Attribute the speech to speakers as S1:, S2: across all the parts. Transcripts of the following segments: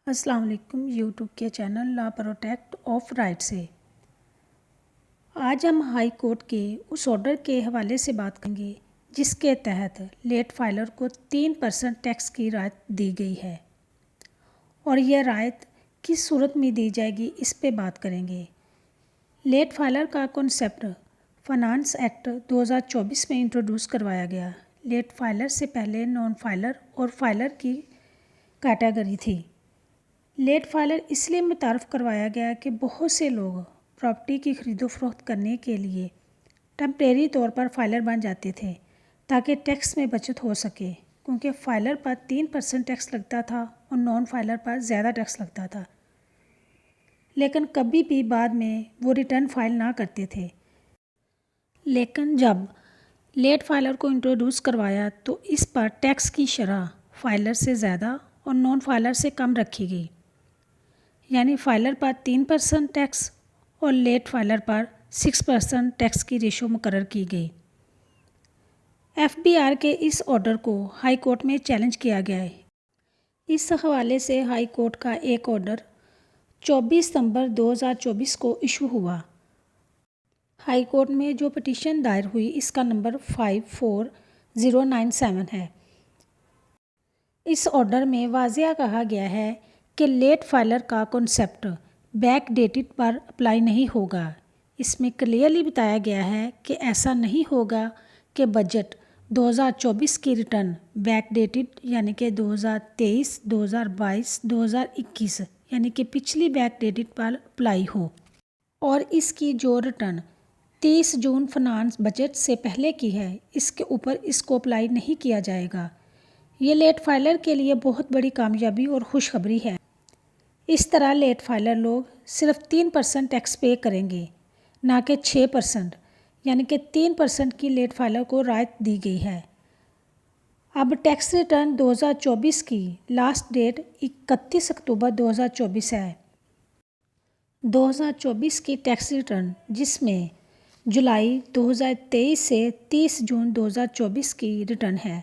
S1: السلام علیکم یوٹیوب کے channel law protect of right سے آج ہم ہائی کورٹ کے اس آرڈر کے حوالے سے بات کریں گے جس کے تحت لیٹ فائلر کو 3% ٹیکس کی رعایت دی گئی ہے اور یہ رعایت کس صورت میں دی جائے گی اس پہ بات کریں گے۔ لیٹ فائلر کا کنسیپٹ فائنانس ایکٹ 2024 میں انٹروڈیوس کروایا گیا۔ لیٹ فائلر سے پہلے نان فائلر اور فائلر کی کیٹیگری تھی۔ لیٹ فائلر اس لیے متعارف کروایا گیا کہ بہت سے لوگ پراپرٹی کی خرید و فروخت کرنے کے لیے ٹیمپریری طور پر فائلر بن جاتے تھے تاکہ ٹیکس میں بچت ہو سکے، کیونکہ فائلر پر 3% ٹیکس لگتا تھا اور نان فائلر پر زیادہ ٹیکس لگتا تھا، لیکن کبھی بھی بعد میں وہ ریٹرن فائل نہ کرتے تھے۔ لیکن جب لیٹ فائلر کو انٹروڈیوس کروایا تو اس پر ٹیکس کی شرح فائلر سے زیادہ اور نان فائلر سے کم رکھی گئی، یعنی فائلر پر 3% ٹیکس اور لیٹ فائلر پر 6% ٹیکس کی ریشو مقرر کی گئی۔ FBR کے اس آرڈر کو ہائی کورٹ میں چیلنج کیا گیا ہے۔ اس حوالے سے ہائی کورٹ کا ایک آرڈر 24 ستمبر 2024 کو ایشو ہوا۔ ہائی کورٹ میں جو پٹیشن دائر ہوئی اس کا نمبر 54097 ہے۔ اس آرڈر میں واضح کہا گیا ہے کہ لیٹ فائلر کا کنسیپٹ بیک ڈیٹڈ پر اپلائی نہیں ہوگا۔ اس میں کلیئرلی بتایا گیا ہے کہ ایسا نہیں ہوگا کہ بجٹ 2024 کی ریٹرن بیک ڈیٹڈ یعنی کہ 2023، 2022، 2021 یعنی کہ پچھلی بیک ڈیٹڈ پر اپلائی ہو، اور اس کی جو ریٹرن 30 جون فنانس بجٹ سے پہلے کی ہے اس کے اوپر اس کو اپلائی نہیں کیا جائے گا۔ یہ لیٹ فائلر کے لیے بہت بڑی کامیابی اور خوشخبری ہے۔ اس طرح لیٹ فائلر لوگ صرف 3% ٹیکس پے کریں گے، نہ کہ 6%، یعنی کہ 3% کی لیٹ فائلر کو رعایت دی گئی ہے۔ اب ٹیکس ریٹرن 2024 کی لاسٹ ڈیٹ 31 اکتوبر 2024 ہے۔ 2024 کی ٹیکس ریٹرن جس میں جولائی 2023 سے 30 جون 2024 کی ریٹرن ہے،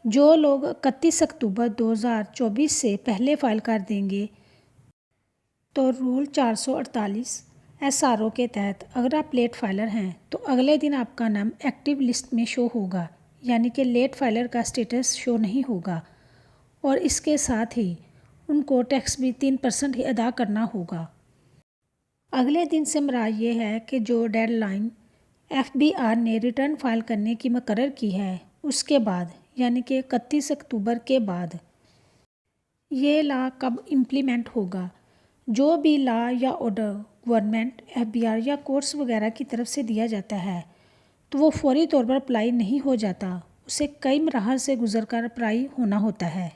S1: جو لوگ 31 اکتوبر 2024 سے پہلے فائل کر دیں گے تو رول 448 SRO کے تحت اگر آپ لیٹ فائلر ہیں تو اگلے دن آپ کا نام ایکٹیو لسٹ میں شو ہوگا، یعنی کہ لیٹ فائلر کا سٹیٹس شو نہیں ہوگا، اور اس کے ساتھ ہی ان کو ٹیکس بھی 3% ہی ادا کرنا ہوگا۔ اگلے دن سے مراد یہ ہے کہ جو ڈیڈ لائن FBR نے ریٹرن فائل کرنے کی مقرر کی ہے اس کے بعد، یعنی کہ 31 اکتوبر کے بعد یہ لا کب امپلیمنٹ ہوگا۔ جو بھی لا یا آرڈر گورنمنٹ، FBR یا کورٹس وغیرہ کی طرف سے دیا جاتا ہے تو وہ فوری طور پر اپلائی نہیں ہو جاتا، اسے کئی مراحل سے گزر کر اپلائی ہونا ہوتا ہے۔